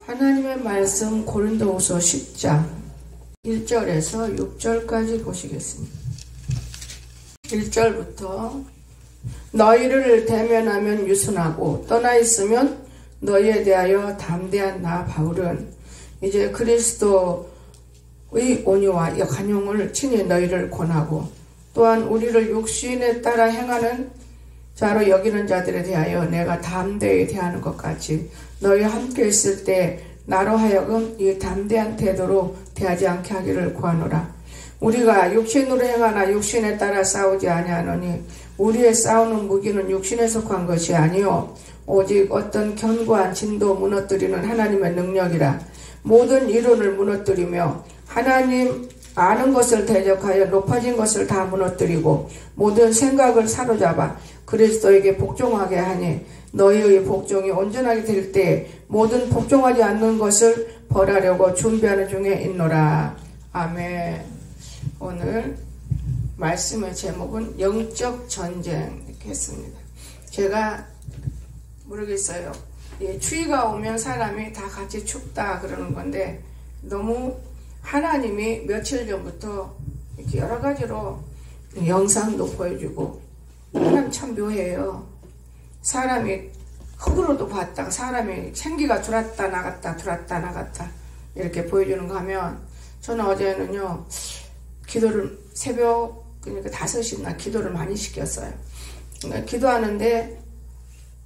하나님의 말씀 고린도후서 10장 1절에서 6절까지 보시겠습니다. 1절부터 너희를 대면하면 유순하고 떠나 있으면 너희에 대하여 담대한 나 바울은 이제 그리스도의 온유와 간용을 친히 너희를 권하고 또한 우리를 육신에 따라 행하는 자로 여기는 자들에 대하여 내가 담대히 대하는 것 같이 너희 함께 있을 때 나로 하여금 이 담대한 태도로 대하지 않게 하기를 구하노라. 우리가 육신으로 행하나 육신에 따라 싸우지 아니하노니 우리의 싸우는 무기는 육신에 속한 것이 아니요 오직 어떤 견고한 진도 무너뜨리는 하나님의 능력이라. 모든 이론을 무너뜨리며 하나님 아는 것을 대적하여 높아진 것을 다 무너뜨리고 모든 생각을 사로잡아 그리스도에게 복종하게 하니 너희의 복종이 온전하게 될 때 모든 복종하지 않는 것을 벌하려고 준비하는 중에 있노라. 아멘. 오늘 말씀의 제목은 영적 전쟁 이렇게 했습니다. 제가 모르겠어요. 추위가 오면 사람이 다 같이 춥다 그러는 건데 너무 하나님이 며칠 전부터 이렇게 여러 가지로 영상도 보여주고 하나님 참 묘해요. 사람이 흙으로도 봤다가 사람이 생기가 들어왔다 나갔다 들어왔다 나갔다 이렇게 보여주는 거 하면 저는 어제는요 기도를 새벽 그러니까 5시나 기도를 많이 시켰어요. 그러니까 기도하는데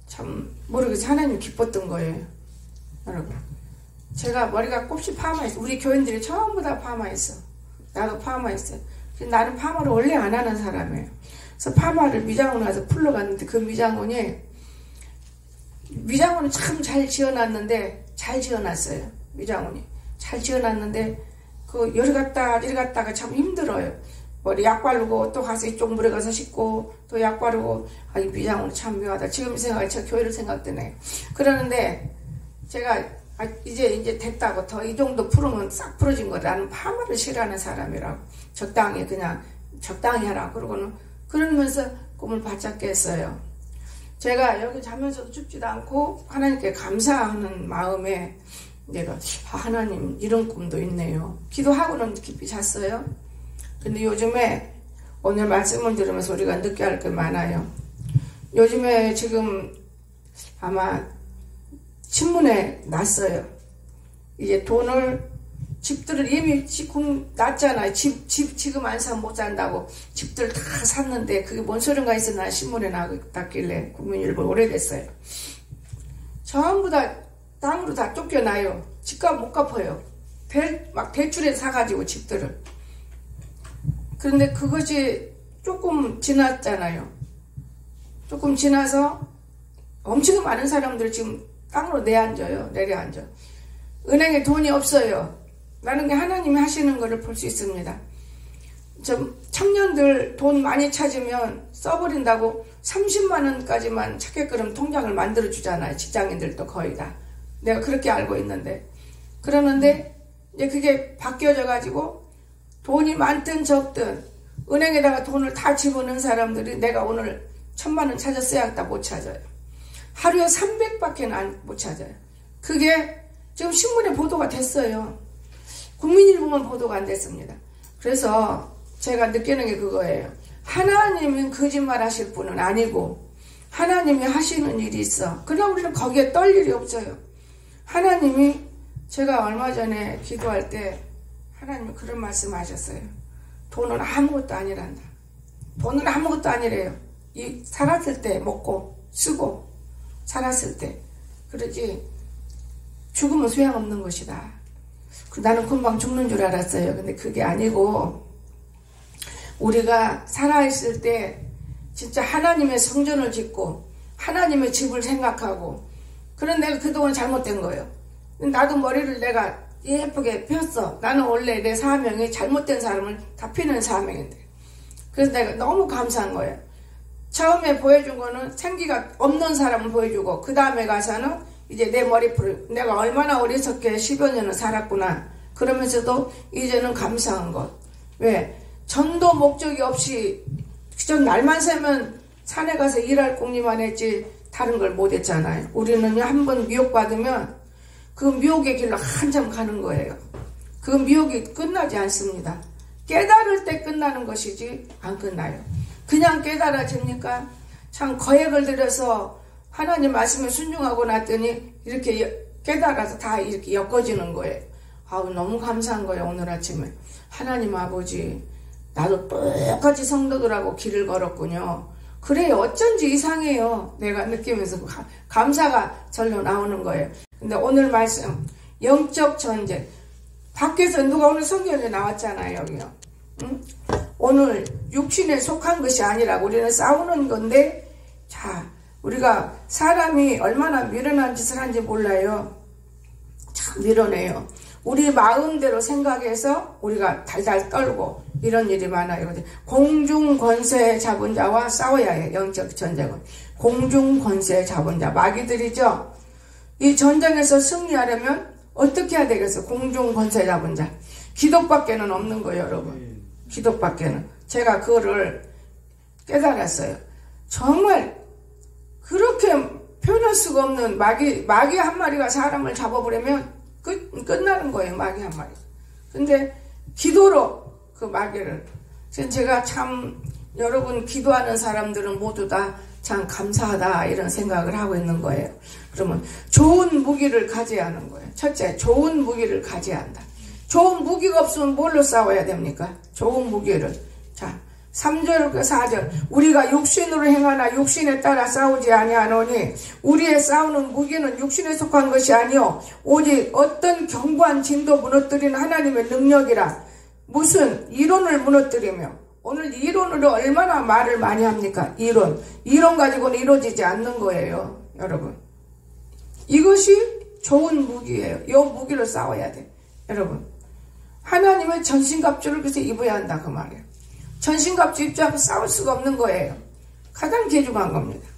참 모르겠어요. 하나님 기뻤던 거예요. 여러분 제가 머리가 곱씹 파마했어. 우리 교인들이 전부 다 파마했어. 나도 파마했어요. 나는 파마를 원래 안 하는 사람이에요. 그래서 파마를 미장원 가서 풀러 갔는데 그 미장원은 참 잘 지어놨는데 잘 지어놨어요. 미장원이 잘 지어놨는데 그 여기 갔다가 참 힘들어요. 머리 약 바르고 또 가서 이쪽 물에 가서 씻고 또 약 바르고 이 미장원이 참 묘하다. 지금 생각해 저 교회를 생각되네. 그러는데 제가 이제 됐다고 더 이 정도 풀으면 싹 풀어진 거다. 나는 파마를 싫어하는 사람이라고 적당히 그냥 적당히 하라 그러고는 그러면서 꿈을 바짝 깼어요. 제가 여기 자면서도 춥지도 않고 하나님께 감사하는 마음에 내가 하나님 이런 꿈도 있네요. 기도하고는 깊이 잤어요. 근데 요즘에 오늘 말씀을 들으면서 우리가 느껴야 할 게 많아요. 요즘에 지금 아마 신문에 났어요. 이제 집들을 이미 지금 났잖아요. 지금 안 사면 못 산다고 집들 다 샀는데 그게 뭔 소린가 해서 나 신문에 났길래 국민일보 오래됐어요. 전부 다 땅으로 다 쫓겨나요. 집값 못 갚아요. 막 대출에 사가지고 집들을. 그런데 그것이 조금 지났잖아요. 조금 지나서 엄청 많은 사람들이 지금 땅으로 내려앉아. 은행에 돈이 없어요. 라는 게 하나님이 하시는 것을 볼 수 있습니다. 청년들 돈 많이 찾으면 써버린다고 30만 원까지만 찾게끔 통장을 만들어 주잖아요. 직장인들도 거의 다. 내가 그렇게 알고 있는데. 그러는데 이제 그게 바뀌어져 가지고 돈이 많든 적든 은행에다가 돈을 다 집어넣은 사람들이 내가 오늘 1000만 원 찾았어야 못 찾아요. 하루에 300밖에 못 찾아요. 그게 지금 신문에 보도가 됐어요. 국민일보만 보도가 안 됐습니다. 그래서 제가 느끼는 게 그거예요. 하나님은 거짓말 하실 분은 아니고 하나님이 하시는 일이 있어. 그러나 우리는 거기에 떨 일이 없어요. 하나님이 제가 얼마 전에 기도할 때 하나님이 그런 말씀 하셨어요. 돈은 아무것도 아니란다. 돈은 아무것도 아니래요. 살았을 때 먹고 쓰고 살았을 때 그러지 죽으면 소용없는 것이다. 나는 금방 죽는 줄 알았어요. 근데 그게 아니고 우리가 살아있을 때 진짜 하나님의 성전을 짓고 하나님의 집을 생각하고 그런 내가 그동안 잘못된 거예요. 나도 머리를 내가 예쁘게 폈어. 나는 원래 내 사명이 잘못된 사람을 다 피는 사명인데 그래서 내가 너무 감사한 거예요. 처음에 보여준 거는 생기가 없는 사람을 보여주고 그 다음에 가서는 이제 내 머리풀을 내가 얼마나 어리석게 10여 년을 살았구나. 그러면서도 이제는 감사한 것. 왜? 전도 목적이 없이 전 날만 새면 산에 가서 일할 공리만 했지 다른 걸 못 했잖아요. 우리는요 한번 미혹받으면 그 미혹의 길로 한참 가는 거예요. 그 미혹이 끝나지 않습니다. 깨달을 때 끝나는 것이지 안 끝나요. 그냥 깨달아집니까? 참 거액을 들여서 하나님 말씀에 순종하고 났더니 이렇게 깨달아서 다 이렇게 엮어지는 거예요. 아우 너무 감사한 거예요. 오늘 아침에 하나님 아버지 나도 똑같이 성도들하고 길을 걸었군요. 그래 어쩐지 이상해요. 내가 느끼면서 감사가 절로 나오는 거예요. 근데 오늘 말씀 영적 전쟁 밖에서 누가 오늘 성경에 나왔잖아요. 여기요. 응? 오늘 육신에 속한 것이 아니라 우리는 싸우는 건데 자 우리가 사람이 얼마나 미련한 짓을 하는지 몰라요. 참 미련해요. 우리 마음대로 생각해서 우리가 달달 떨고 이런 일이 많아요. 공중 권세 잡은 자와 싸워야 해요. 영적 전쟁은. 공중 권세 잡은 자 마귀들이죠. 이 전쟁에서 승리하려면 어떻게 해야 되겠어요? 공중 권세 잡은 자. 기독밖에는 없는 거예요, 여러분. 기독밖에는. 제가 그거를 깨달았어요. 정말 그렇게 표현할 수가 없는 마귀 한 마리가 사람을 잡아버리면 끝나는 거예요. 마귀 한 마리. 근데 기도로 그 마귀를 제가 참 여러분 기도하는 사람들은 모두 다 참 감사하다 이런 생각을 하고 있는 거예요. 그러면 좋은 무기를 가져야 하는 거예요. 첫째, 좋은 무기를 가져야 한다. 좋은 무기가 없으면 뭘로 싸워야 됩니까? 좋은 무기를. 자, 3절, 4절. 우리가 육신으로 행하나 육신에 따라 싸우지 아니하노니 우리의 싸우는 무기는 육신에 속한 것이 아니요 오직 어떤 견고한 진도 무너뜨리는 하나님의 능력이라. 무슨 이론을 무너뜨리며 오늘 이론으로 얼마나 말을 많이 합니까? 이론 가지고는 이루어지지 않는 거예요. 여러분 이것이 좋은 무기예요. 이 무기로 싸워야 돼. 여러분 하나님의 전신갑주를 그래서 입어야 한다 그 말이에요. 전신갑주 입지 않고 싸울 수가 없는 거예요. 가장 귀중한 겁니다.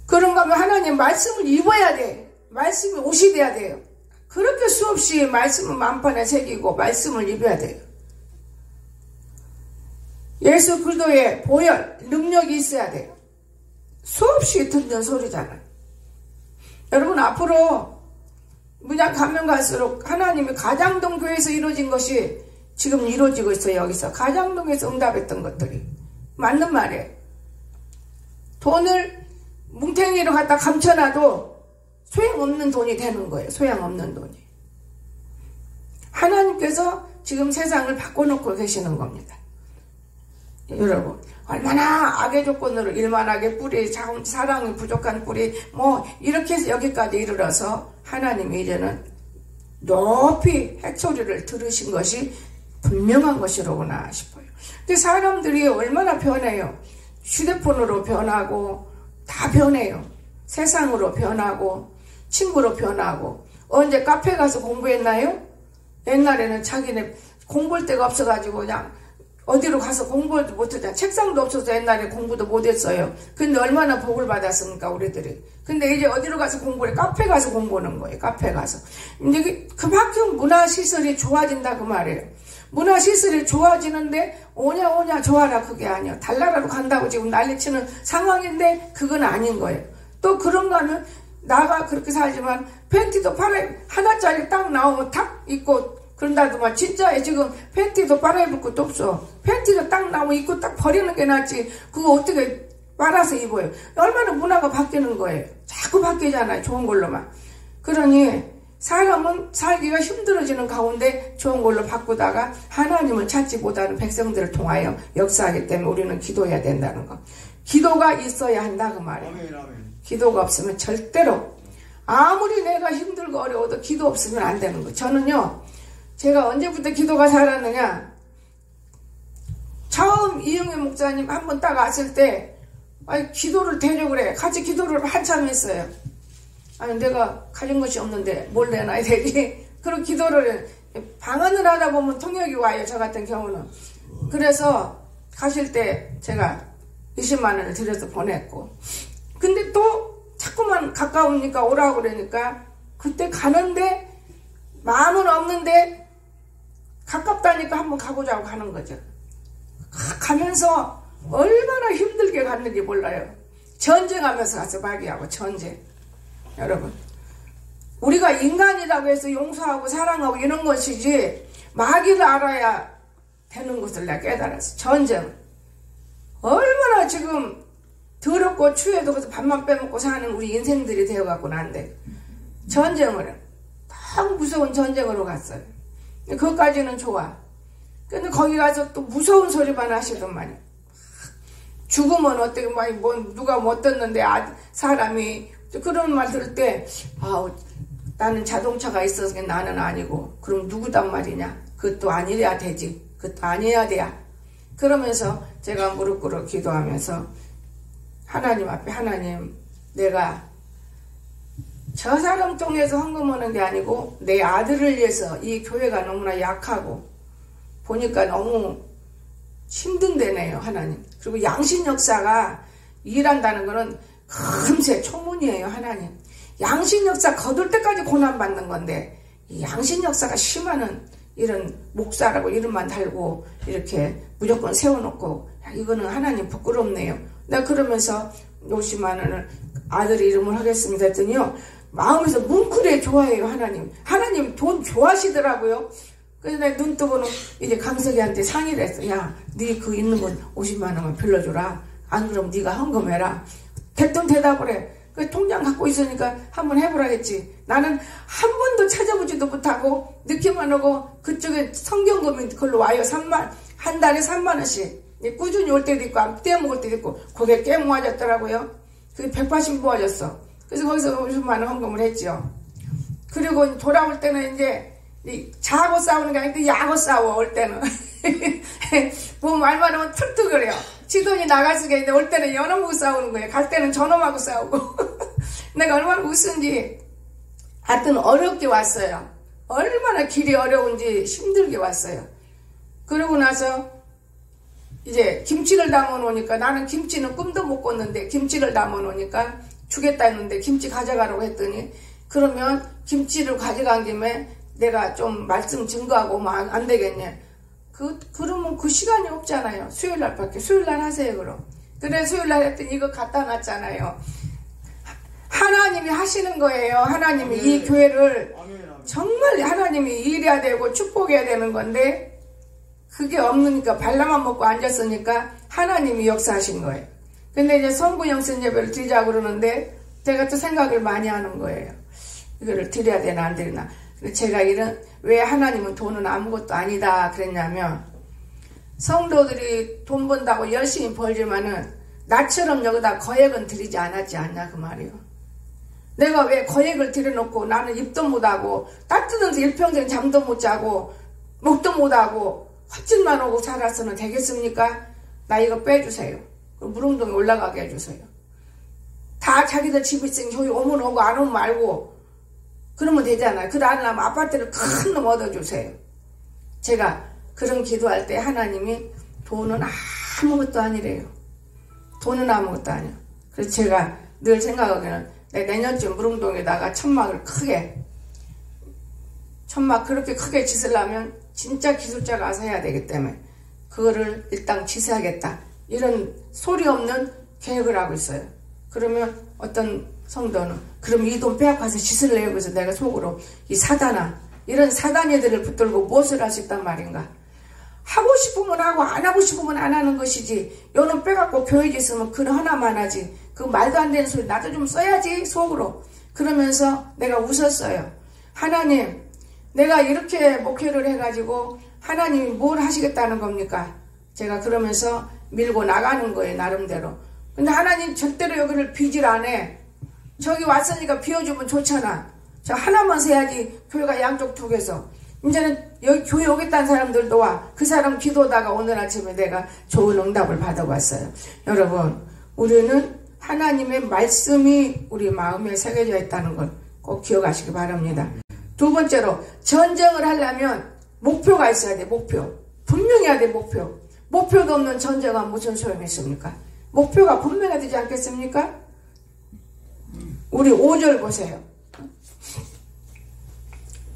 그런가 하면 하나님 말씀을 입어야 돼. 말씀이 옷이 돼야 돼요. 그렇게 수없이 말씀을 만판에 새기고 말씀을 입어야 돼요. 예수 그리스도의 보혈 능력이 있어야 돼요. 수없이 듣는 소리잖아요. 여러분 앞으로 문양 가면 갈수록 하나님이 가장동 교회에서 이루어진 것이 지금 이루어지고 있어요. 여기서 가장동에서 응답했던 것들이 맞는 말이에요. 돈을 뭉탱이로 갖다 감춰놔도 소용없는 돈이 되는 거예요. 소용없는 돈이. 하나님께서 지금 세상을 바꿔놓고 계시는 겁니다. 여러분 얼마나 악의 조건으로 일만하게 뿌리 사랑이 부족한 뿌리 이렇게 해서 여기까지 이르러서 하나님이 이제는 높이 핵소리를 들으신 것이 분명한 것이로구나 싶어요. 근데 사람들이 얼마나 변해요. 휴대폰으로 변하고 다 변해요. 세상으로 변하고 친구로 변하고. 언제 카페 가서 공부했나요? 옛날에는 자기네 공부할 데가 없어가지고 그냥 어디로 가서 공부도 못하잖아. 책상도 없어서 옛날에 공부도 못했어요. 근데 얼마나 복을 받았습니까 우리들이. 근데 이제 어디로 가서 공부해? 카페 가서 공부하는 거예요. 카페 가서. 이제 그만큼 문화시설이 좋아진다 그 말이에요. 문화시설이 좋아지는데 오냐 좋아라 그게 아니에요. 달나라로 간다고 지금 난리치는 상황인데 그건 아닌 거예요. 또 그런가 하면 나가 그렇게 살지만 팬티도 하나짜리 딱 나오면 탁 입고 그런다더만 진짜 지금 팬티도 빨아입을 것도 없어. 팬티도 딱 나오면 입고 딱 버리는 게 낫지. 그거 어떻게 빨아서 입어요. 얼마나 문화가 바뀌는 거예요. 자꾸 바뀌잖아요. 좋은 걸로만. 그러니 사람은 살기가 힘들어지는 가운데 좋은 걸로 바꾸다가 하나님을 찾지 못하는 백성들을 통하여 역사하기 때문에 우리는 기도해야 된다는 거. 기도가 있어야 한다 그 말이에요. 기도가 없으면 절대로 아무리 내가 힘들고 어려워도 기도 없으면 안 되는 거. 저는요. 제가 언제부터 기도가 살았느냐. 처음 이영애 목사님 한 번 딱 왔을 때 기도를 되려고 그래. 같이 기도를 한참 했어요. 아니 내가 가진 것이 없는데 뭘 내놔야 되지? 그런 기도를 방언을 하다 보면 통역이 와요. 저 같은 경우는. 그래서 가실 때 제가 20만 원을 들여서 보냈고. 근데 또 자꾸만 가까우니까 오라고 그러니까 그때 가는데 마음은 없는데 가깝다니까 한번 가보자고 가는 거죠. 가면서 얼마나 힘들게 갔는지 몰라요. 전쟁하면서 가서 마귀하고 전쟁. 여러분 우리가 인간이라고 해서 용서하고 사랑하고 이런 것이지 마귀를 알아야 되는 것을 내가 깨달았어. 전쟁. 얼마나 지금 더럽고 추해도 그래서 밥만 빼먹고 사는 우리 인생들이 되어갖고 난데 전쟁을 너무 무서운 전쟁으로 갔어요. 그것까지는 좋아. 근데 거기 가서 또 무서운 소리만 하시더만요. 죽으면 어떻게 뭐 누가 못 듣는데 사람이 그런 말 들을 때 나는 자동차가 있어서 나는 아니고 그럼 누구단 말이냐. 그것도 아니래야 되지. 그것도 아니어야 돼야. 그러면서 제가 무릎 꿇어 기도하면서 하나님 앞에 하나님 내가 저 사람 통해서 헌금하는 게 아니고 내 아들을 위해서 이 교회가 너무나 약하고 보니까 너무 힘든데네요 하나님. 그리고 양신 역사가 일한다는 거는 금세 초문이에요 하나님. 양신 역사 거둘 때까지 고난받는 건데 이 양신 역사가 심하는 이런 목사라고 이름만 달고 이렇게 무조건 세워놓고 이거는 하나님 부끄럽네요. 내가 그러면서 50만 원을 아들 이름을 하겠습니다 했더니요 마음에서 뭉클해 좋아해요 하나님. 하나님 돈 좋아하시더라고요. 그래서 내가 눈 뜨고는 이제 강석이한테 상의를 했어. 야, 네 그 있는 건 50만 원만 빌려줘라. 안 그러면 네가 헌금해라. 됐든 대답을 해. 그 통장 갖고 있으니까 한번 해보라 했지. 나는 한 번도 찾아보지도 못하고 늦게만 오고 그쪽에 성경금이 그걸로 와요. 한 달에 3만 원씩. 꾸준히 올 때도 있고 안 떼어먹을 때도 있고 그게 꽤 모아졌더라고요. 그게 180 모아졌어. 그래서 거기서 50만 원 헌금을 했죠. 그리고 돌아올 때는 이제 자고 싸우는 게 아닌데 야고 싸워 올 때는. 뭐 말만 하면 툭툭 그래요. 지돈이 나가시게 있는데 올 때는 연놈하고 싸우는 거예요. 갈 때는 저놈하고 싸우고. 내가 얼마나 웃은지. 하여튼 어렵게 왔어요. 얼마나 길이 어려운지 힘들게 왔어요. 그러고 나서 이제 김치를 담아 놓으니까 나는 김치는 꿈도 못 꿨는데 김치를 담아 놓으니까 주겠다 했는데 김치 가져가라고 했더니 그러면 김치를 가져간 김에 내가 좀 말씀 증거하고 뭐 안 되겠냐. 그러면 그 시간이 없잖아요. 수요일날 밖에. 수요일날 하세요, 그럼. 그래, 수요일날 했더니 이거 갖다 놨잖아요. 하나님이 하시는 거예요. 하나님이 이 교회를 정말 하나님이 일해야 되고 축복해야 되는 건데 그게 없으니까 발라만 먹고 앉았으니까 하나님이 역사하신 거예요. 근데 이제 성부영신 예배를 드리자고 그러는데 제가 또 생각을 많이 하는 거예요. 이거를 드려야 되나 안 드리나. 제가 왜 하나님은 돈은 아무것도 아니다 그랬냐면 성도들이 돈 번다고 열심히 벌지만은 나처럼 여기다 거액은 드리지 않았지 않냐 그 말이에요. 내가 왜 거액을 들여놓고 나는 입도 못하고 따뜻한 데 일평생 잠도 못 자고 먹도 못하고 헛짓만 오고 살아서는 되겠습니까? 나 이거 빼주세요. 무릉동에 올라가게 해주세요. 다 자기들 집 있으니 저기 오면 오고 안 오면 말고 그러면 되잖아요. 그래 안 하면 아파트를 큰 놈 얻어주세요. 제가 그런 기도할 때 하나님이 돈은 아무것도 아니래요. 돈은 아무것도 아니에요. 그래서 제가 늘 생각하기는 내년쯤 무릉동에다가 천막을 크게 천막 그렇게 크게 짓으려면 진짜 기술자가 와서 해야 되기 때문에 그거를 일단 짓어야겠다. 이런 소리 없는 계획을 하고 있어요. 그러면 어떤 성도는 그럼 이 돈 빼앗아서 짓을 내요. 그래서 내가 속으로 이 사단아 이런 사단애들을 붙들고 무엇을 할 수 있단 말인가. 하고 싶으면 하고 안 하고 싶으면 안 하는 것이지 요놈 빼갖고 교회 짓으면 그 하나만 하지 그 말도 안 되는 소리 나도 좀 써야지 속으로. 그러면서 내가 웃었어요. 하나님 내가 이렇게 목회를 해가지고 하나님이 뭘 하시겠다는 겁니까? 제가 그러면서 밀고 나가는 거예요 나름대로. 근데 하나님 절대로 여기를 비질 안 해. 저기 왔으니까 비워주면 좋잖아. 저 하나만 세야지 교회가 양쪽 두 개서. 이제는 여기 교회 오겠다는 사람들도 와. 그 사람 기도다가 오늘 아침에 내가 좋은 응답을 받아봤어요. 여러분 우리는 하나님의 말씀이 우리 마음에 새겨져 있다는 걸 꼭 기억하시기 바랍니다. 두 번째로 전쟁을 하려면 목표가 있어야 돼. 목표. 분명해야 돼. 목표도 없는 전쟁은 무슨 소용이 있습니까? 목표가 분명해야 되지 않겠습니까? 우리 5절 보세요.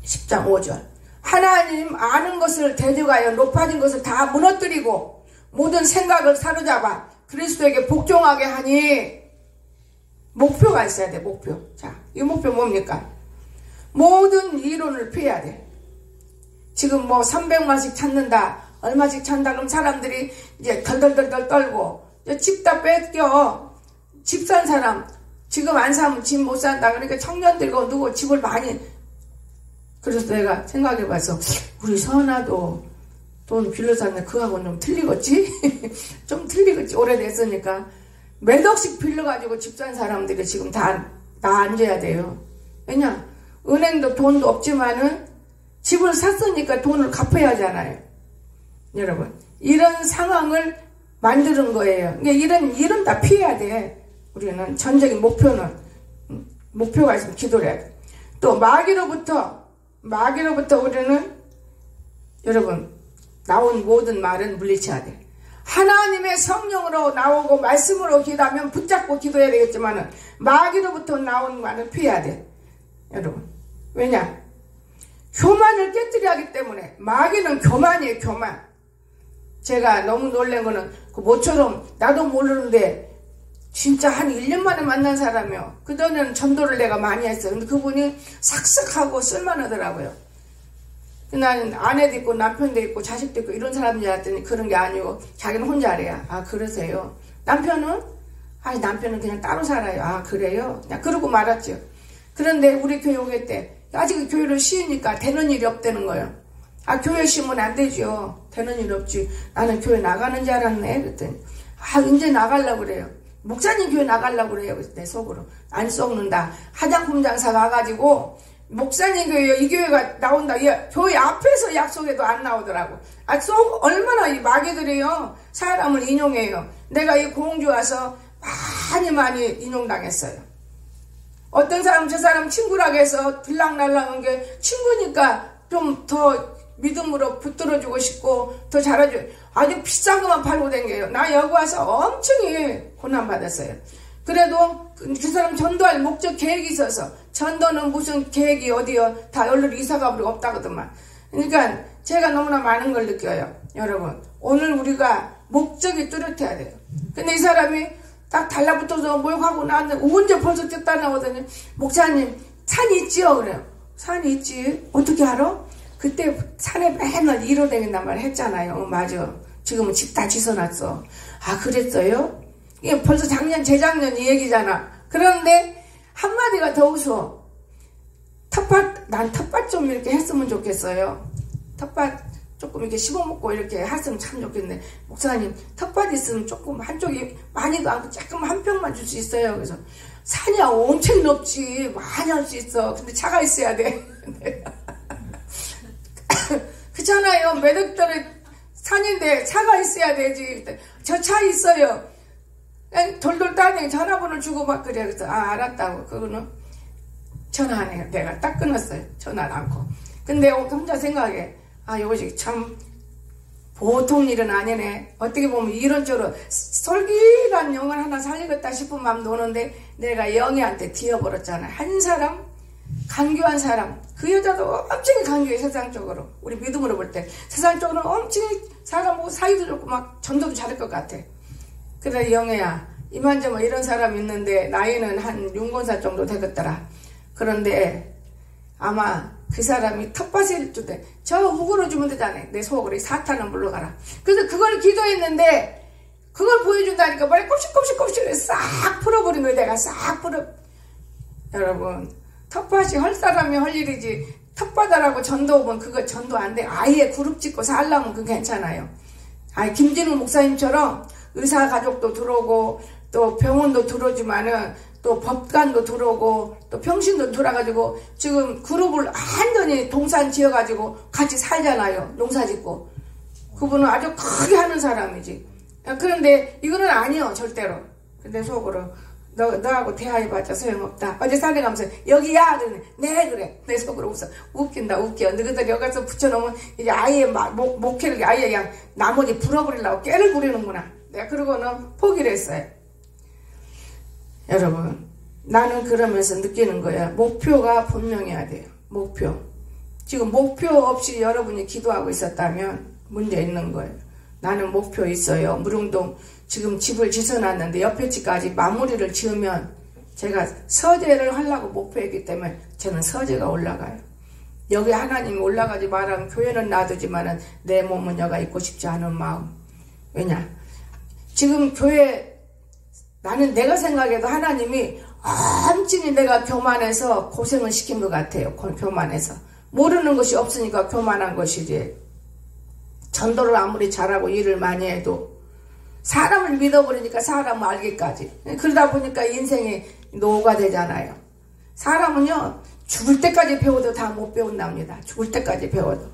10장 5절. 하나님 아는 것을 대적하여 높아진 것을 다 무너뜨리고 모든 생각을 사로잡아 그리스도에게 복종하게 하니 목표가 있어야 돼. 목표. 자, 이 목표 뭡니까? 모든 이론을 피해야 돼. 지금 뭐 300만씩 찾는다, 얼마씩 찾는다 그럼 사람들이 이제 덜덜덜덜 떨고, 집 다 뺏겨. 집 산 사람 지금 안 사면 집 못 산다. 그러니까 청년들과 누구 집을 많이. 그래서 내가 생각해봐서 우리 선아도 돈 빌려 샀는데 그거하고는 좀 틀리겠지? 좀 틀리겠지. 오래됐으니까 몇 억씩 빌려가지고 집 산 사람들이 지금 다 앉아야 돼요. 왜냐? 은행도 돈도 없지만은 집을 샀으니까 돈을 갚아야 하잖아요. 여러분, 이런 상황을 만드는 거예요. 이런 다 피해야 돼. 우리는 전적인 목표가 있으면 기도를 해야 돼. 또 마귀로부터 우리는 여러분 나온 모든 말은 물리쳐야 돼. 하나님의 성령으로 나오고 말씀으로 기도하면 붙잡고 기도해야 되겠지만은 마귀로부터 나온 말은 피해야 돼. 여러분, 왜냐? 교만을 깨뜨려야 하기 때문에. 마귀는 교만이에요. 교만. 제가 너무 놀란 거는 그 모처럼 나도 모르는데 진짜 한 1년 만에 만난 사람이요. 그전에는 전도를 내가 많이 했어요. 근데 그분이 삭삭하고 쓸만하더라고요. 나는 아내도 있고 남편도 있고 자식도 있고 이런 사람인 줄 알았더니 그런 게 아니고 자기는 혼자래요. 아, 그러세요? 남편은? 아니, 남편은 그냥 따로 살아요. 아, 그래요? 그냥 그러고 말았죠. 그런데 우리 교회 오게 때 아직 교회를 쉬니까 되는 일이 없다는 거예요. 아, 교회 쉬면 안 되죠. 되는 일 없지. 나는 교회 나가는 줄 알았네. 그랬더니 아, 이제 나가려고 그래요. 목사님 교회 나가려고 그래요. 내 속으로. 안 썩는다. 화장품 장사 가가지고 목사님 교회, 이 교회가 나온다. 교회 앞에서 약속해도 안 나오더라고. 아, 얼마나 이 마귀들이요. 사람을 인용해요. 내가 이 공주 와서 많이 인용당했어요. 어떤 사람 저 사람 친구라고 해서 들락날락한 게 친구니까 좀 더 믿음으로 붙들어주고 싶고 더 잘해줘. 아주 비싼 것만 팔고 댕겨요. 나 여기 와서 엄청 고난받았어요. 그래도 그 사람 전도할 목적 계획이 있어서 전도는 무슨 계획이 어디요. 다 얼른 이사가버리고 없다거든만. 그러니까 제가 너무나 많은 걸 느껴요. 여러분, 오늘 우리가 목적이 뚜렷해야 돼요. 근데 이 사람이 딱 달라붙어서 모욕하고 나왔는데 언제 벌써 뛰었다 나오더니 목사님 산 있지요? 그래요. 산이 있지. 어떻게 알아? 그때 산에 맨날 이로 다닌단 말 했잖아요. 맞아. 지금은 집 다 지어놨어. 아, 그랬어요? 이게 벌써 재작년 이 얘기잖아. 그런데 한마디가 더 웃어. 난 텃밭 좀 이렇게 했으면 좋겠어요. 텃밭 조금 이렇게 씹어먹고 이렇게 했으면 참 좋겠네. 목사님, 텃밭 있으면 조금 한쪽이 많이도 않고 조금 한 평만 줄 수 있어요. 그래서 산이 엄청 높지. 많이 할 수 있어. 근데 차가 있어야 돼. 그렇잖아요. 매덕들의 산인데 차가 있어야 되지. 저 차 있어요. 돌돌 따니 전화번호 주고 막 그래. 그래서 아, 알았다고. 그거는 전화 안 해요. 내가 딱 끊었어요. 전화를 않고. 근데 혼자 생각해. 아, 이것이 참 보통 일은 아니네. 어떻게 보면 이런저런 솔깃한 영혼 하나 살리겠다 싶은 마음도 오는데 내가 영희한테 뒤어버렸잖아. 한 사람, 간교한 사람. 그 여자도 엄청 간교해. 세상적으로. 우리 믿음으로 볼 때 세상적으로는 엄청 사람하고 사이도 좋고 막 전도도 잘할 것 같아. 그래, 영애야, 이만저만 이런 사람 있는데 나이는 한 6권사 정도 되겠더라. 그런데 아마 그 사람이 텃밭일 때 저 우그러 주면 되잖아. 내 속으로 사탄은 물러가라. 그래서 그걸 기도했는데 그걸 보여준다니까 머리 곱실곱실곱실 싹 풀어버린 거예요. 내가 싹 여러분, 텃밭이 할 사람이 할 일이지 텃밭하라고 전도 오면 그거 전도 안 돼. 아예 그룹 짓고 살려면 그거 괜찮아요. 아니, 김진웅 목사님처럼 의사 가족도 들어오고 또 병원도 들어오지만은 또 법관도 들어오고 또 평신도 들어가지고 지금 그룹을 완전히 동산 지어가지고 같이 살잖아요. 농사 짓고. 그분은 아주 크게 하는 사람이지. 그런데 이거는 아니요, 절대로. 근데 속으로 너하고 대화해봤자 소용없다. 어제 산에 가면서 여기야? 그러네. 네, 그래. 내 속으로 웃긴다, 웃겨. 너희들 여기 가서 붙여놓으면 이제 아예 목회를 아예 그냥 나머지 불어버리려고 깨를 부리는구나. 내가 그러고는 포기를 했어요. 여러분, 나는 그러면서 느끼는 거야. 목표가 분명해야 돼요. 목표. 지금 목표 없이 여러분이 기도하고 있었다면 문제 있는 거예요. 나는 목표 있어요. 무릉동 지금 집을 지어놨는데 옆에 집까지 마무리를 지으면 제가 서재를 하려고 목표했기 때문에 저는 서재가 올라가요. 여기 하나님이 올라가지 말라면 교회는 놔두지만은 내 몸은 여가 있고 싶지 않은 마음. 왜냐? 지금 교회, 나는 내가 생각해도 하나님이 엄청히 내가 교만해서 고생을 시킨 것 같아요. 교만해서. 모르는 것이 없으니까 교만한 것이지. 전도를 아무리 잘하고 일을 많이 해도 사람을 믿어버리니까 사람을 알기까지. 그러다 보니까 인생이 노가 되잖아요. 사람은요, 죽을 때까지 배워도 다 못 배운답니다. 죽을 때까지 배워도.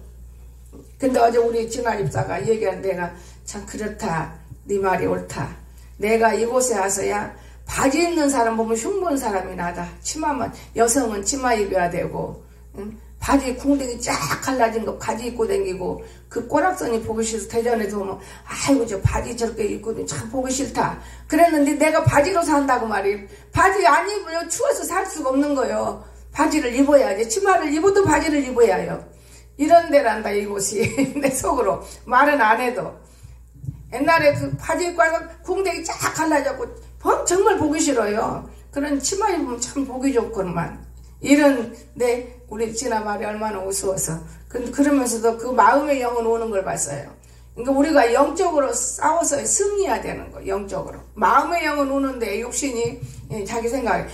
근데 어제 우리 진아 집사가 얘기한 내가 참 그렇다. 네 말이 옳다. 내가 이곳에 와서야 바지 입는 사람 보면 흉본 사람이 나다. 치마만, 여성은 치마 입어야 되고, 응? 바지 궁뎅이 쫙 갈라진 거 바지 입고 다니고, 그 꼬락선이 보기 싫어서 대전에서 보면, 아이고, 저 바지 저렇게 입고 참 보기 싫다. 그랬는데 내가 바지로 산다고 말이에요. 바지 안 입으면 추워서 살 수가 없는 거예요. 바지를 입어야지. 치마를 입어도 바지를 입어야 해요. 이런 데란다, 이곳이. 내 속으로. 말은 안 해도. 옛날에 그 바지 입고 와서 궁뎅이 쫙 갈라졌고, 정말 보기 싫어요. 그런 치마 입으면 참 보기 좋구만. 이런데, 우리 진아 말이 얼마나 우스워서. 그러면서도 그 마음의 영은 오는 걸 봤어요. 그러니까 우리가 영적으로 싸워서 승리해야 되는 거, 영적으로. 마음의 영은 오는데 육신이 자기 생각에.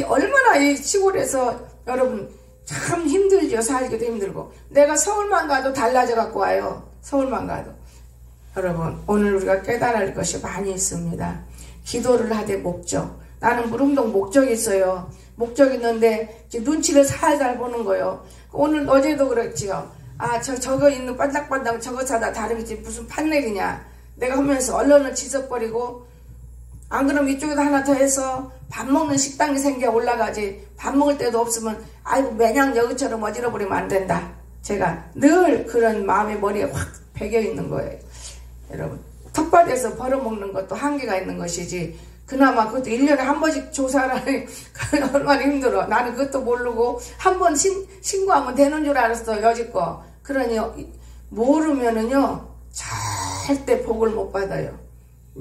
얼마나 이 시골에서 여러분 참 힘들죠. 살기도 힘들고. 내가 서울만 가도 달라져 갖고 와요. 서울만 가도. 여러분, 오늘 우리가 깨달아야 할 것이 많이 있습니다. 기도를 하되 목적. 나는 무릉동 목적이 있어요. 목적이 있는데 눈치를 살살 보는 거예요. 오늘 어제도 그랬지요. 저거 있는 반짝반짝 저거 사다 다르겠지 무슨 판넬이냐. 내가 하면서 언론을 지적거리고 안 그러면 이쪽에도 하나 더 해서 밥 먹는 식당이 생겨 올라가지. 밥 먹을 때도 없으면 아이고 매냥 여기처럼 어지러버리면 안 된다. 제가 늘 그런 마음의 머리에 확 배겨 있는 거예요. 여러분, 텃밭에서 벌어먹는 것도 한계가 있는 것이지. 그나마 그것도 1년에 한 번씩 조사를 하니 얼마나 힘들어. 나는 그것도 모르고 한 번 신고하면 되는 줄 알았어. 여지껏. 그러니 모르면은요 절대 복을 못 받아요.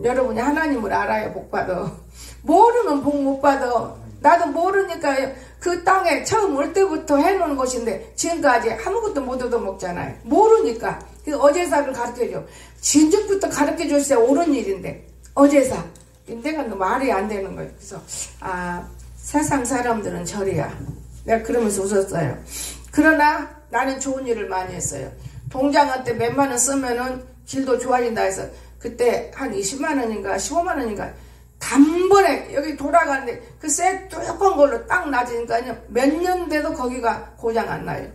여러분이 하나님을 알아야 복 받아. 모르면 복 못 받아. 나도 모르니까 그 땅에 처음 올 때부터 해놓은 것인데 지금까지 아무것도 못 얻어먹잖아요. 모르니까. 그래서 어제사를 가르쳐줘. 진즉부터 가르쳐줬어야 옳은 일인데 어제사. 내가 말이 안 되는 거예요. 그래서 세상 사람들은 저리야. 내가 그러면서 웃었어요. 그러나 나는 좋은 일을 많이 했어요. 동장한 때 몇만 원 쓰면은 길도 좋아진다 해서 그때 한 20만 원인가 15만 원인가 단번에 여기 돌아가는데 그 쇠 뚜껑 걸로 딱 놔지니까요 몇 년 돼도 거기가 고장 안 나요.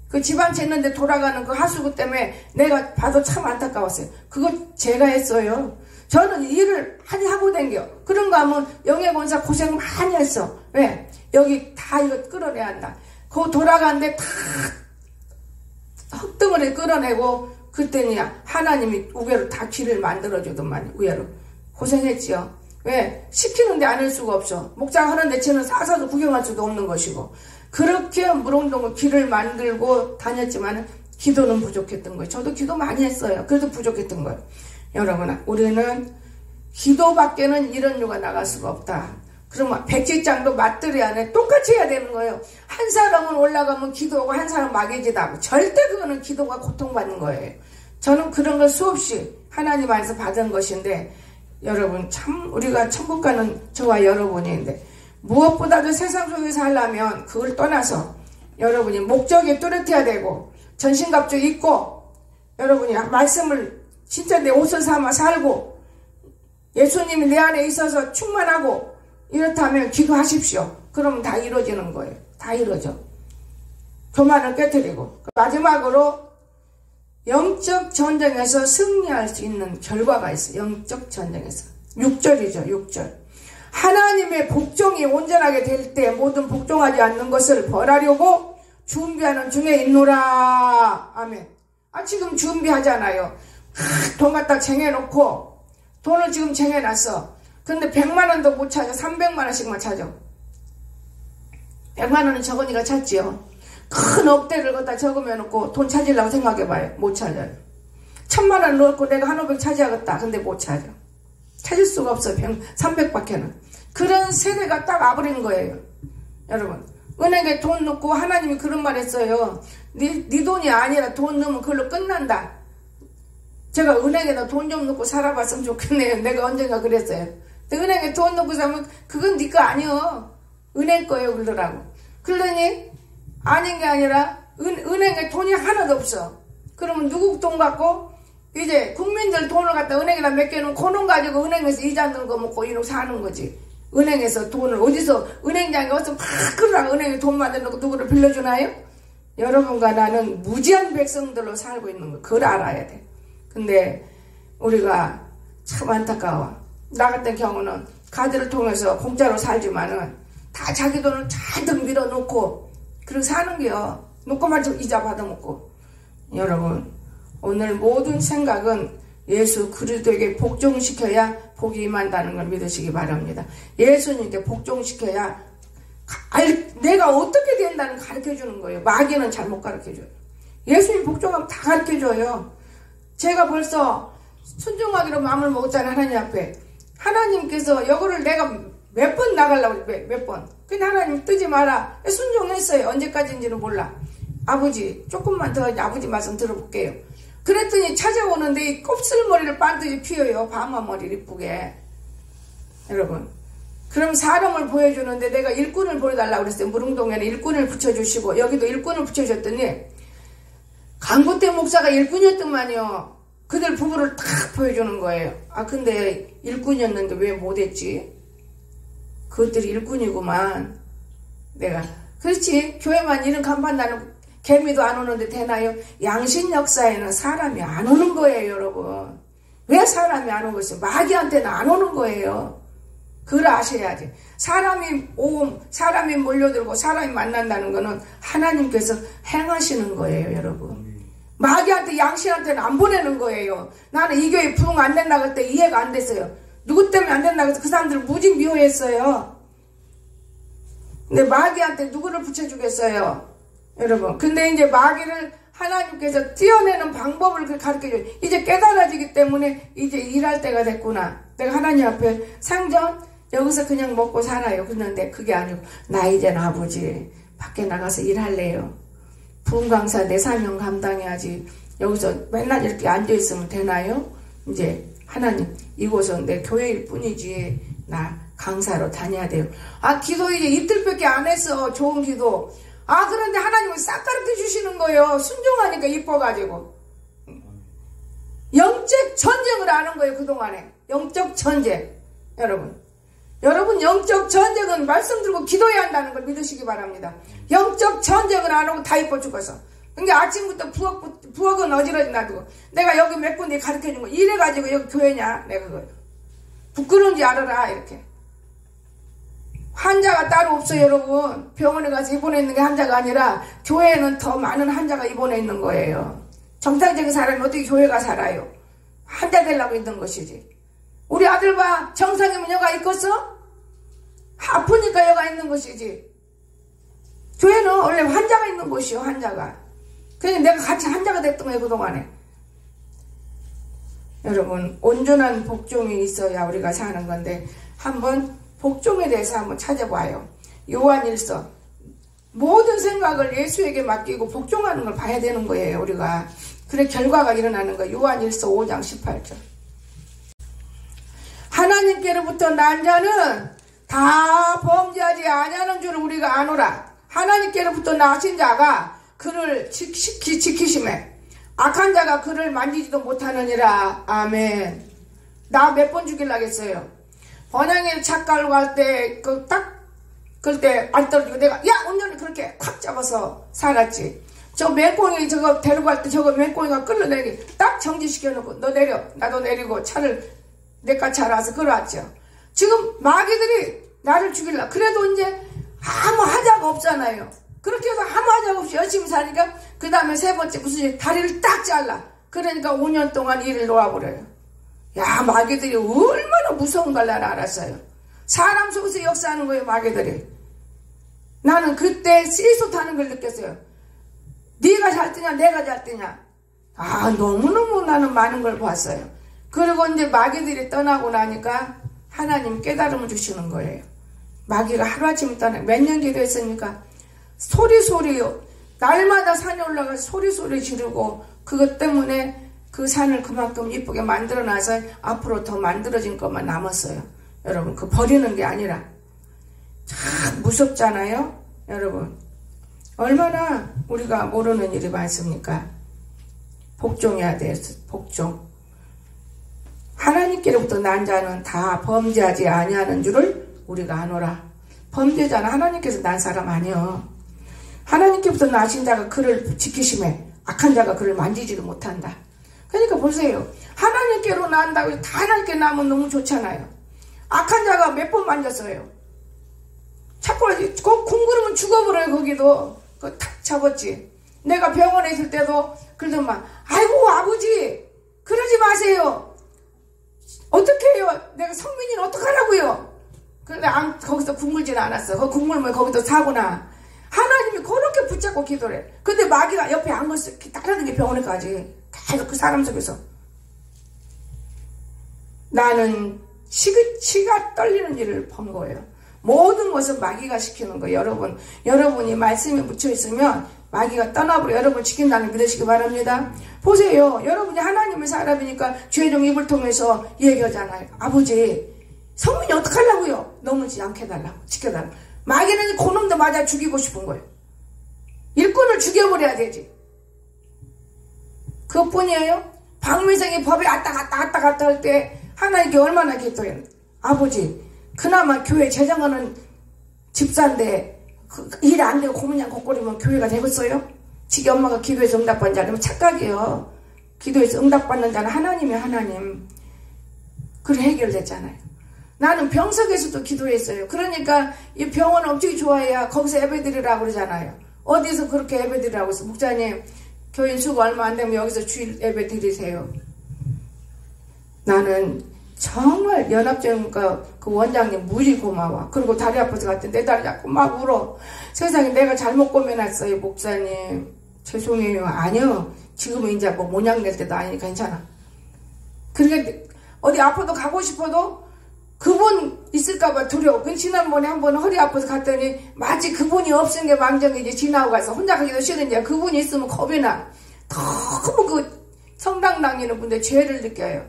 그 집안 짓는데 돌아가는 그 하수구 때문에 내가 봐도 참 안타까웠어요. 그거 제가 했어요. 저는 일을 많이 하고 댕겨. 그런가 하면 영예권사 고생 많이 했어. 왜? 여기 다 이거 끌어내야 한다. 그거 돌아가는데 다 흙덩어리 끌어내고 그때는 하나님이 우회로 다 길을 만들어주더만. 우회로. 고생했지요. 왜? 시키는데 안 할 수가 없어. 목장 하는데 쟤는 사서도 구경할 수도 없는 것이고. 그렇게 무릉동을 길을 만들고 다녔지만 기도는 부족했던 거예요. 저도 기도 많이 했어요. 그래도 부족했던 거예요. 여러분, 우리는 기도밖에는 이런 유가 나갈 수가 없다. 그러면 백지장도 맞들이 안에 똑같이 해야 되는 거예요. 한 사람은 올라가면 기도하고 한 사람은 막해지다고. 절대 그거는 기도가 고통받는 거예요. 저는 그런 걸 수없이 하나님 안에서 받은 것인데 여러분 참 우리가 천국 가는 저와 여러분인데 무엇보다도 세상 속에서 하려면 그걸 떠나서 여러분이 목적에 뚜렷해야 되고 전신갑주 입고 여러분이 말씀을 진짜 내 옷을 삼아 살고 예수님이 내 안에 있어서 충만하고 이렇다면 기도하십시오. 그러면 다 이루어지는 거예요. 다 이루어져. 교만을 깨뜨리고 마지막으로 영적 전쟁에서 승리할 수 있는 결과가 있어요. 영적 전쟁에서 6절이죠. 6절. 하나님의 복종이 온전하게 될 때 모든 복종하지 않는 것을 벌하려고 준비하는 중에 있노라. 아멘. 지금 준비하잖아요. 돈 갖다 쟁여놓고 돈을 지금 쟁여놨어. 근데 100만 원도 못 찾아. 300만 원씩만 찾아. 100만 원은 적으니까 찾지요. 큰 억대를 갖다 적으면 돈 찾으려고 생각해봐요. 못 찾아요. 1000만 원 넣고 내가 한 500 찾아야겠다. 근데 못 찾아. 찾을 수가 없어. 300밖에는. 그런 세대가 딱 와버린 거예요. 여러분, 은행에 돈 넣고 하나님이 그런 말 했어요. 네 돈이 아니라 돈 넣으면 그걸로 끝난다. 제가 은행에다 돈 좀 넣고 살아봤으면 좋겠네요. 내가 언젠가 그랬어요. 은행에 돈 넣고 살면 그건 네 거 아니여. 은행 거예요 그러더라고. 그러더니 아닌 게 아니라 은행에 돈이 하나도 없어. 그러면 누구 돈 갖고 이제 국민들 돈을 갖다 은행에다 맡겨놓은 그 돈 가지고 은행에서 이자 넣은 거 먹고 이러고 사는 거지. 은행에서 돈을 어디서 은행장에 어서 막 그러라 은행에 돈 만들어놓고 누구를 빌려주나요? 여러분과 나는 무지한 백성들로 살고 있는 거 그걸 알아야 돼. 근데 우리가 참 안타까워. 나 같은 경우는 카드를 통해서 공짜로 살지만은 다 자기 돈을 잔뜩 밀어놓고 그렇게 사는 게요. 놓고만 이자 받아먹고. 여러분, 오늘 모든 생각은 예수 그리스도에게 복종시켜야 복이 임한다는 걸 믿으시기 바랍니다. 예수님께 복종시켜야 내가 어떻게 된다는 걸 가르쳐주는 거예요. 마귀는 잘못 가르쳐줘요. 예수님 복종하면 다 가르쳐줘요. 제가 벌써 순종하기로 마음을 먹었잖아요. 하나님 앞에. 하나님께서 여거를 내가 몇 번 나가려고 몇 번. 근데 하나님 뜨지 마라. 순종했어요. 언제까지인지는 몰라. 아버지 조금만 더 아버지 말씀 들어볼게요. 그랬더니 찾아오는데 이 곱슬머리를 반드시 피워요. 파마머리를 이쁘게. 여러분, 그럼 사람을 보여주는데 내가 일꾼을 보여달라고 그랬어요. 무릉동에는 일꾼을 붙여주시고 여기도 일꾼을 붙여줬더니 강구태 목사가 일꾼이었더만요. 그들 부부를 딱 보여주는 거예요. 아 근데 일꾼이었는데 왜 못했지? 그것들이 일꾼이구만. 내가 그렇지. 교회만 이런 간판 나는 개미도 안 오는데 되나요? 양신 역사에는 사람이 안 오는 거예요, 여러분. 왜 사람이 안 오는 것이요? 마귀한테는 안 오는 거예요. 그걸 아셔야지. 사람이 몰려들고 사람이 만난다는 거는 하나님께서 행하시는 거예요, 여러분. 마귀한테 양신한테는 안 보내는 거예요. 나는 이 교회 부흥 안 된다고 할 때 이해가 안 됐어요. 누구 때문에 안 된다고 해서 그 사람들 무지 미워했어요. 근데 마귀한테 누구를 붙여주겠어요? 여러분, 근데 이제 마귀를 하나님께서 띄어내는 방법을 가르쳐줘요. 이제 깨달아지기 때문에 이제 일할 때가 됐구나. 내가 하나님 앞에 상전 여기서 그냥 먹고 살아요. 그런데 그게 아니고 나 이젠 아버지 밖에 나가서 일할래요. 부흥 강사 내 사명 감당해야지. 여기서 맨날 이렇게 앉아있으면 되나요? 이제 하나님 이곳은 내 교회일 뿐이지 나 강사로 다녀야 돼요. 아 기도 이제 이틀밖에 안 했어. 좋은 기도. 아 그런데 하나님은 싹 가르쳐 주시는 거예요. 순종하니까 이뻐가지고. 영적 전쟁을 하는 거예요. 그동안에. 영적 전쟁. 여러분 영적 전쟁은 말씀 들고 기도해야 한다는 걸 믿으시기 바랍니다. 영적 전쟁을 안 하고 다 이뻐 죽어서. 그러니까 아침부터 부엌은 어지러지 놔두고 내가 여기 몇 군데 가르쳐준 거 이래가지고 여기 교회냐 내가 그거요. 부끄러운지 알아라 이렇게. 환자가 따로 없어요, 여러분. 병원에 가서 입원해 있는 게 환자가 아니라 교회에는 더 많은 환자가 입원해 있는 거예요. 정상적인 사람이 어떻게 교회가 살아요? 환자 되려고 있는 것이지. 우리 아들 봐. 정상이면 여가 있겠어? 아프니까 여가 있는 것이지. 교회는 원래 환자가 있는 곳이요, 환자가. 그러니까 내가 같이 환자가 됐던 거예요, 그동안에. 여러분, 온전한 복종이 있어야 우리가 사는 건데 한번 복종에 대해서 한번 찾아봐요. 요한일서 모든 생각을 예수에게 맡기고 복종하는 걸 봐야 되는 거예요. 우리가. 그래 결과가 일어나는 거예요. 요한일서 5장 18절. 하나님께로부터 난 자는 다 범죄하지 아니하는 줄을 우리가 아노라. 하나님께로부터 나신 자가 그를 지키심에 악한 자가 그를 만지지도 못하느니라. 아멘. 나 몇 번 죽일라겠어요. 번양에 착가로 갈 때, 그럴 때 안 떨어지고 내가, 야! 온전히 그렇게 콱 잡아서 살았지. 저 맹꽁이 저거 데려갈 때 저거 맹꽁이가 끌어내기 딱 정지시켜놓고, 너 내려. 나도 내리고 차를, 내가 차 알아서 끌어왔죠. 지금 마귀들이 나를 죽일라. 그래도 이제 아무 하자가 없잖아요. 그렇게 해서 아무 하자가 없이 열심히 사니까, 그 다음에 세 번째 무슨 일, 다리를 딱 잘라. 그러니까 5년 동안 일을 놓아버려요. 야, 마귀들이 얼마나 무서운 걸 나는 알았어요. 사람 속에서 역사하는 거예요, 마귀들이. 나는 그때 시소 타는 걸 느꼈어요. 네가 잘 뜨냐, 내가 잘 뜨냐. 아, 너무너무 나는 많은 걸 봤어요. 그리고 이제 마귀들이 떠나고 나니까 하나님 깨달음을 주시는 거예요. 마귀가 하루아침에 떠나 몇 년 기도했으니까 소리요. 날마다 산에 올라가서 소리 지르고 그것 때문에 그 산을 그만큼 이쁘게 만들어놔서 앞으로 더 만들어진 것만 남았어요. 여러분 그 버리는 게 아니라 참 무섭잖아요. 여러분 얼마나 우리가 모르는 일이 많습니까? 복종해야 돼요. 복종. 하나님께로부터 난 자는 다 범죄하지 아니하는 줄을 우리가 아노라. 범죄자는 하나님께서 난 사람 아니요. 하나님께부터 나신 자가 그를 지키심에 악한 자가 그를 만지지도 못한다. 그러니까 보세요. 하나님께로 난다고 다 하나님께 나면 너무 좋잖아요. 악한 자가 몇 번 만졌어요. 자꾸 궁그러면 죽어버려요. 거기도 그거 탁 잡았지. 내가 병원에 있을 때도 그러더만 아이고 아버지 그러지 마세요. 어떻게 해요? 내가 성민이는 어떡하라고요? 근데 거기서 굶물진 않았어. 그 굶물면 거기도 사고나. 하나님이 그렇게 붙잡고 기도를 해. 근데 마귀가 옆에 안 걸었어. 따라다니게 병원에까지. 계속 그 사람 속에서. 나는 치가 떨리는 일을 본 거예요. 모든 것은 마귀가 시키는 거예요. 여러분이 말씀에 묻혀있으면 마귀가 떠나버려 여러분 지킨다는 믿으시기 바랍니다. 보세요. 여러분이 하나님의 사람이니까 죄종 입을 통해서 얘기하잖아요. 아버지 성민이 어떡하려고요? 넘어지지 않게 해달라고 지켜달라고. 마귀는 그놈도 맞아 죽이고 싶은 거예요. 일꾼을 죽여버려야 되지. 그것뿐이에요. 박미성이 법에 왔다 갔다 할 때 하나님께 얼마나 기도해요. 아버지 그나마 교회 재정하는 집사인데 일 안 되고 고민냥 곡거리면 교회가 되겠어요? 지기 엄마가 기도해서 응답받는 자는 착각이에요. 기도해서 응답받는 자는 하나님이에요. 하나님. 그래 해결됐잖아요. 나는 병석에서도 기도했어요. 그러니까 이 병원 엄청 좋아해야 거기서 예배드리라고 그러잖아요. 어디서 그렇게 예배드리라고 해서 목사님 교인 수가 얼마 안 되면 여기서 주일 예배 드리세요. 나는 정말 연합정가 그 원장님 무지 고마워. 그리고 다리 아파서 갔더니 내 다리 잡고 막 울어. 세상에 내가 잘못 고민했어요. 목사님 죄송해요. 아니요. 지금은 이제 뭐 모냥 낼 때도 아니니까 괜찮아. 그러니까 어디 아파도 가고 싶어도 그분 있을까봐 두려워. 그 지난번에 한번 허리 아파서 갔더니 마치 그분이 없은 게 망정이 이제 지나고 가서 혼자 가기도 싫은데 그분이 있으면 겁이 나. 너무 그 성당 다니는 분들 죄를 느껴요.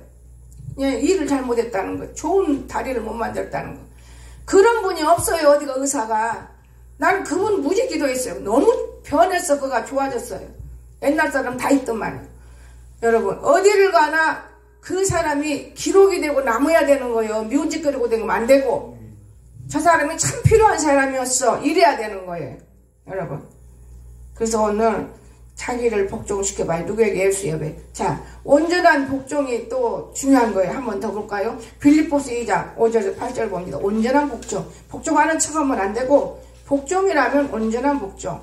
예, 일을 잘못했다는 거. 좋은 다리를 못 만들었다는 거. 그런 분이 없어요. 어디가 의사가. 나는 그분 무지 기도했어요. 너무 변했어. 그가 좋아졌어요. 옛날 사람 다 있더만. 여러분 어디를 가나 그 사람이 기록이 되고 남아야 되는 거예요. 미운짓거리고 되면 안 되고. 저 사람이 참 필요한 사람이었어. 이래야 되는 거예요. 여러분. 그래서 오늘 자기를 복종시켜봐요. 누구에게 예수 예배. 자, 온전한 복종이 또 중요한 거예요. 한 번 더 볼까요? 빌립보서 2장 5절에서 8절 봅니다. 온전한 복종. 복종하는 척하면 안 되고 복종이라면 온전한 복종.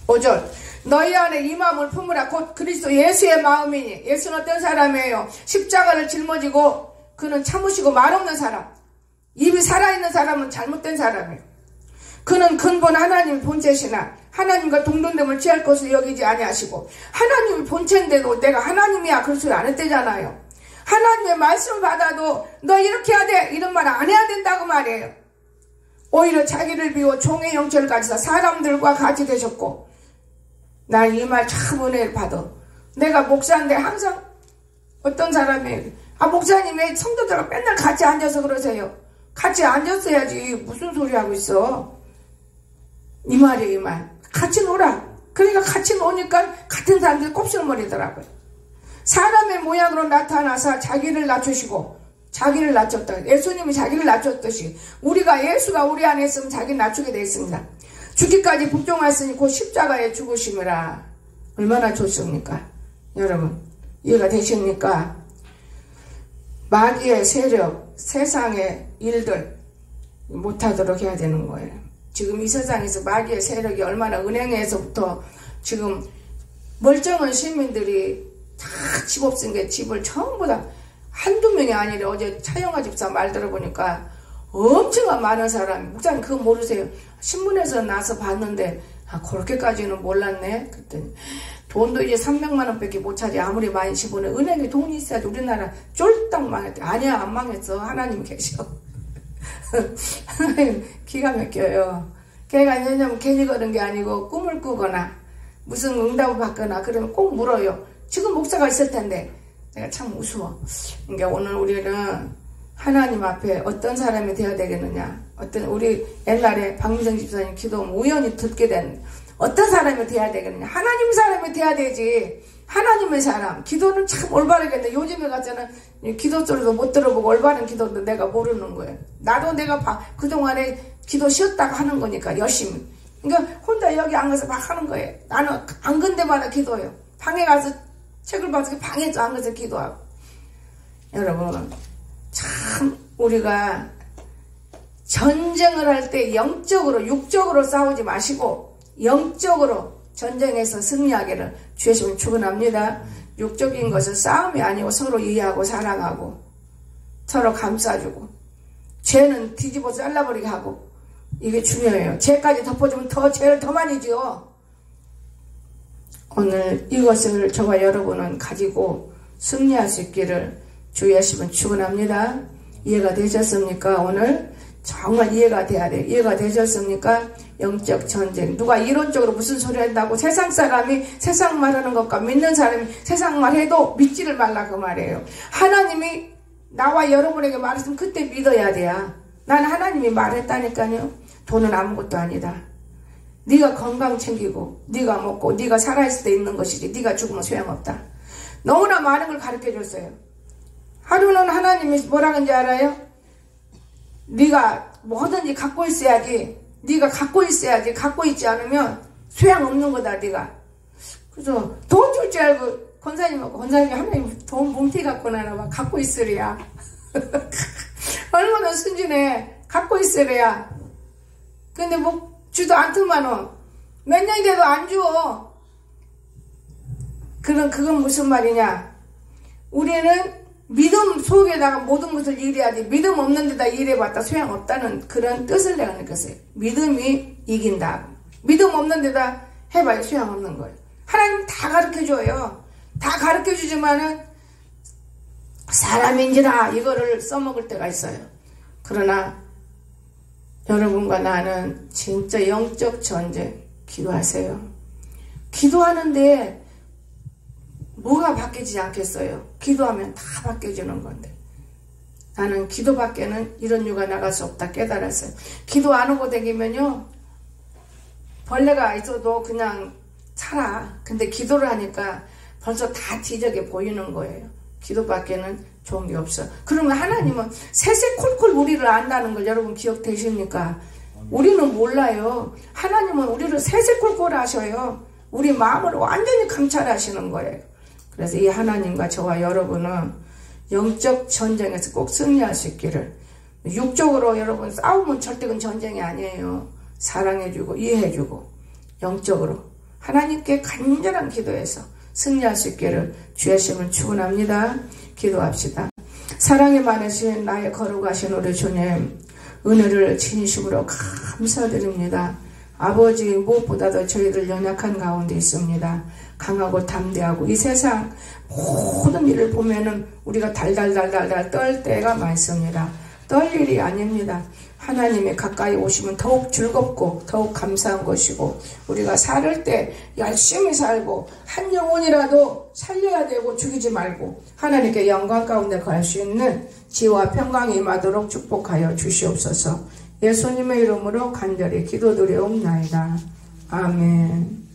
5절. 너희 안에 이 마음을 품으라. 곧 그리스도 예수의 마음이니. 예수는 어떤 사람이에요? 십자가를 짊어지고 그는 참으시고 말없는 사람. 입이 살아있는 사람은 잘못된 사람이에요. 그는 근본 하나님 본체시나 하나님과 동등됨을 취할 것을 여기지 아니하시고 하나님이 본체인데도 내가 하나님이야 그런 소리 안 했대잖아요. 하나님의 말씀을 받아도 너 이렇게 해야 돼 이런 말 안 해야 된다고 말이에요. 오히려 자기를 비워 종의 형체를 가지사 사람들과 같이 되셨고 난 이 말 참 은혜를 받아. 내가 목사인데 항상 어떤 사람이 목사님 왜 성도들과 맨날 같이 앉아서 그러세요. 같이 앉았어야지 무슨 소리 하고 있어. 이 말이에요. 이 말. 같이 놀아. 그러니까 같이 노니까 같은 사람들이 곱슬머리더라고요. 사람의 모양으로 나타나서 자기를 낮추시고 자기를 낮췄다. 예수님이 자기를 낮췄듯이 우리가 예수가 우리 안에 있으면 자기를 낮추게 되어 있습니다. 죽기까지 복종하였으니 곧 십자가에 죽으심이라. 얼마나 좋습니까? 여러분 이해가 되십니까? 마귀의 세력, 세상의 일들 못하도록 해야 되는 거예요. 지금 이 세상에서 마귀의 세력이 얼마나 은행에서부터 지금 멀쩡한 시민들이 다 집 없은 게 집을 전부 다 한두 명이 아니라 어제 차영아 집사 말 들어보니까 엄청 많은 사람이 목사님 그거 모르세요? 신문에서 나서 봤는데 아, 그렇게까지는 몰랐네. 그랬더니 돈도 이제 300만 원밖에 못 차지. 아무리 많이 집어넣어. 은행에 돈이 있어야지. 우리나라 쫄딱 망했대. 아니야, 안 망했어. 하나님 계셔. 하나님 기가 막혀요. 걔가 왜냐면 괜히 그런 게 아니고 꿈을 꾸거나 무슨 응답을 받거나 그러면 꼭 물어요. 지금 목사가 있을 텐데. 내가 참 우스워. 그러니까 오늘 우리는 하나님 앞에 어떤 사람이 되어야 되겠느냐. 우리 옛날에 박민정 집사님 기도 우연히 듣게 된 어떤 사람이 돼야 되겠느냐. 하나님 사람이 돼야 되지. 하나님의 사람. 기도는 참 올바르겠네. 요즘에 같잖아. 기도 소리도 못 들어보고 올바른 기도도 내가 모르는 거예요. 나도 내가 그동안에 기도 쉬었다가 하는 거니까 열심히. 그러니까 혼자 여기 앉아서 막 하는 거예요. 나는 안 근데마다 기도해요. 방에 가서 책을 봐서 방에 앉아서 기도하고. 여러분 참 우리가 전쟁을 할 때 영적으로 육적으로 싸우지 마시고 영적으로 전쟁에서 승리하기를 주시면 축원합니다. 육적인 것은 싸움이 아니고 서로 이해하고 사랑하고 서로 감싸주고 죄는 뒤집어 잘라버리게 하고 이게 중요해요. 죄까지 덮어주면 죄를 더 많이 지어. 오늘 이것을 저와 여러분은 가지고 승리할 수 있기를 주 예수님은 축원합니다. 이해가 되셨습니까? 오늘 정말 이해가 돼야 돼요. 이해가 되셨습니까? 영적 전쟁. 누가 이론적으로 무슨 소리 한다고 세상 사람이 세상 말하는 것과 믿는 사람이 세상 말해도 믿지를 말라 그 말이에요. 하나님이 나와 여러분에게 말했으면 그때 믿어야 돼요. 난 하나님이 말했다니까요. 돈은 아무것도 아니다. 네가 건강 챙기고 네가 먹고 네가 살아있을 때 있는 것이지 네가 죽으면 소용없다. 너무나 많은 걸 가르쳐줬어요. 하루는 하나님이 뭐라 하는지 알아요? 네가 뭐든지 갖고 있어야지. 네가 갖고 있어야지. 갖고 있지 않으면 소용없는 거다 네가. 그래서 돈 줄 줄 알고 권사님하고 권사님이 하나님 돈 뭉티 갖고 나나 봐. 갖고 있으래야. 얼마나 순진해. 갖고 있으래야. 근데 뭐 주도 않더만은 몇 년이 돼도 안 줘. 그건 무슨 말이냐. 우리는 믿음 속에다가 모든 것을 일해야 돼. 믿음 없는 데다 일해봤다 소용없다는 그런 뜻을 내가 느꼈어요. 믿음이 이긴다. 믿음 없는 데다 해봐야 소용없는 거예요. 하나님 다 가르쳐줘요. 다 가르쳐주지만은 사람인지라 이거를 써먹을 때가 있어요. 그러나 여러분과 나는 진짜 영적 전쟁 기도하세요. 기도하는데 뭐가 바뀌지 않겠어요? 기도하면 다 바뀌어지는 건데. 나는 기도밖에는 이런 유가 나갈 수 없다 깨달았어요. 기도 안 하고 다니면요. 벌레가 있어도 그냥 살아. 근데 기도를 하니까 벌써 다 지저게 보이는 거예요. 기도밖에는 좋은 게 없어. 그러면 하나님은 세세콜콜 우리를 안다는 걸 여러분 기억되십니까? 우리는 몰라요. 하나님은 우리를 세세콜콜 하셔요. 우리 마음을 완전히 감찰하시는 거예요. 그래서 이 하나님과 저와 여러분은 영적 전쟁에서 꼭 승리할 수 있기를. 육적으로 여러분 싸우면 절대 그건 전쟁이 아니에요. 사랑해주고 이해해주고 영적으로 하나님께 간절한 기도에서 승리할 수 있기를 주의 이름으로 축원합니다. 기도합시다. 사랑이 많으신 나의 거룩하신 우리 주님, 은혜를 진심으로 감사드립니다. 아버지, 무엇보다도 저희들 연약한 가운데 있습니다. 강하고 담대하고 이 세상 모든 일을 보면은 우리가 달달달달달 떨 때가 많습니다. 떨 일이 아닙니다. 하나님이 가까이 오시면 더욱 즐겁고 더욱 감사한 것이고 우리가 살을 때 열심히 살고 한 영혼이라도 살려야 되고 죽이지 말고 하나님께 영광 가운데 갈 수 있는 지혜와 평강이 임하도록 축복하여 주시옵소서. 예수님의 이름으로 간절히 기도드리옵나이다. 아멘.